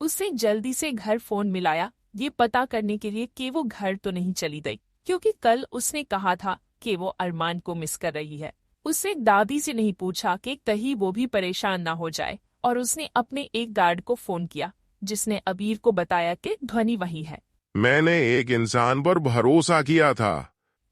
उसने जल्दी से घर फोन मिलाया, ये पता करने के लिए कि वो घर तो नहीं चली गई, क्योंकि कल उसने कहा था कि वो अरमान को मिस कर रही है। उसने दादी से नहीं पूछा कि कहीं वो भी परेशान ना हो जाए, और उसने अपने एक गार्ड को फोन किया, जिसने अबीर को बताया कि ध्वनि वही है। मैंने एक इंसान पर भरोसा किया था।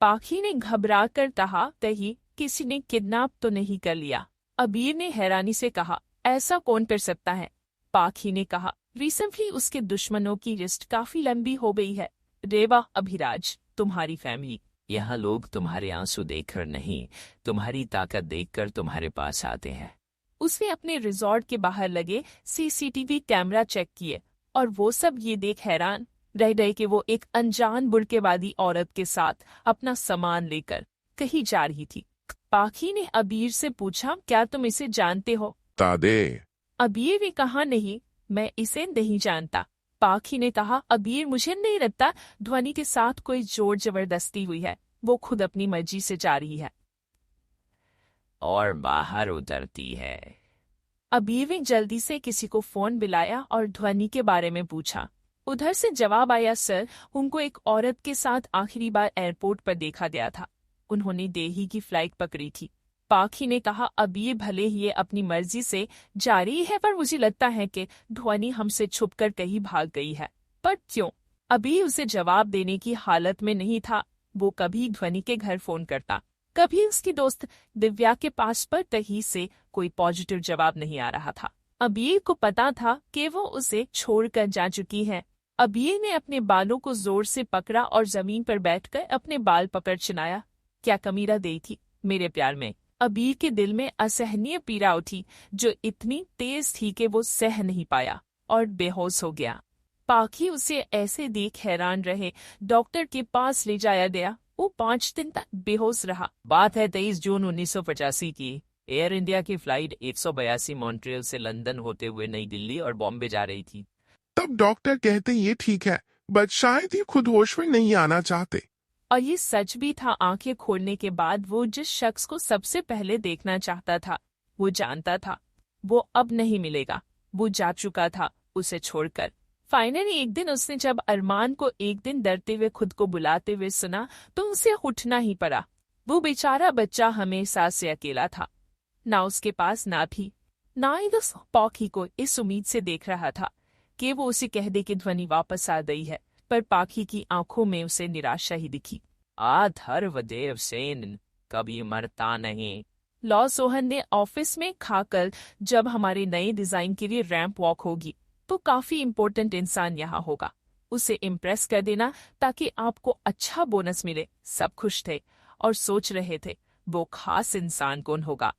पाखी ने घबरा कर कहा, कहीं किसी ने किडनैप तो नहीं कर लिया? अबीर ने हैरानी से कहा, ऐसा कौन कर सकता है? पाखी ने कहा, रिसेंटली उसके दुश्मनों की लिस्ट काफी लंबी हो गई है। रेवा, अभिराज, तुम्हारी फैमिली। यहाँ लोग तुम्हारे आंसू देखकर नहीं, तुम्हारी ताकत देखकर तुम्हारे पास आते हैं। उसने अपने रिजॉर्ट के बाहर लगे सीसीटीवी कैमरा चेक किए, और वो सब ये देख हैरान रह गए कि वो एक अनजान बुर्केवादी औरत के साथ अपना सामान लेकर कहीं जा रही थी। पाखी ने अबीर से पूछा, क्या तुम इसे जानते हो? तादे। अबीर ने कहा, नहीं, मैं इसे नहीं जानता। पाखी ने कहा, अबीर, मुझे नहीं लगता ध्वनि के साथ कोई जोर जबरदस्ती हुई है, वो खुद अपनी मर्जी से जा रही है और बाहर उतरती है। अबीर ने जल्दी से किसी को फोन मिलाया और ध्वनि के बारे में पूछा। उधर से जवाब आया, सर, उनको एक औरत के साथ आखिरी बार एयरपोर्ट पर देखा गया था। उन्होंने दिल्ली की फ्लाइट पकड़ी थी। पाखी ने कहा, अबीर, भले ही ये अपनी मर्जी से जा रही है, पर मुझे लगता है कि ध्वनि हमसे छुपकर कहीं भाग गई है। पर क्यों? अबीर उसे जवाब देने की हालत में नहीं था। वो कभी ध्वनि के घर फोन करता, कभी उसकी दोस्त दिव्या के पास, पर कहीं से कोई पॉजिटिव जवाब नहीं आ रहा था। अबीर को पता था कि वो उसे छोड़कर जा चुकी है। अबीर ने अपने बालों को जोर से पकड़ा और जमीन पर बैठकर अपने बाल पकड़ चिनाया। क्या कमी रह गई थी मेरे प्यार में? अबीर के दिल में असहनीय पीड़ा उठी, जो इतनी तेज थी कि वो सह नहीं पाया और बेहोश हो गया। पाखी उसे ऐसे देख हैरान रहे। डॉक्टर के पास ले जाया गया। वो 5 दिन तक बेहोश रहा। बात है 23 जून 1985 की। एयर इंडिया की फ्लाइट 182 मॉन्ट्रियल से लंदन होते हुए नई दिल्ली और बॉम्बे जा रही थी। तब डॉक्टर कहते ये ठीक है, बट शायद ये खुद होश में नहीं आना चाहते। और ये सच भी था। आंखें खोलने के बाद वो जिस शख्स को सबसे पहले देखना चाहता था, वो जानता था वो अब नहीं मिलेगा। वो जा चुका था उसे छोड़कर। फाइनली एक दिन उसने जब अरमान को एक दिन डरते हुए खुद को बुलाते हुए सुना, तो उसे उठना ही पड़ा। वो बेचारा बच्चा हमेशा से अकेला था, ना उसके पास ना भी ना ही उस पाखी को इस उम्मीद से देख रहा था कि वो उसे कह दे कि ध्वनि वापस आ गई है। पर पाखी की आंखों में उसे निराशा ही दिखी। अथर्वदेव सेन कभी मरता नहीं। लॉ सोहन ने ऑफिस में खाकर, जब हमारे नए डिजाइन के लिए रैंप वॉक होगी तो काफी इम्पोर्टेंट इंसान यहाँ होगा। उसे इम्प्रेस कर देना ताकि आपको अच्छा बोनस मिले। सब खुश थे और सोच रहे थे वो खास इंसान कौन होगा।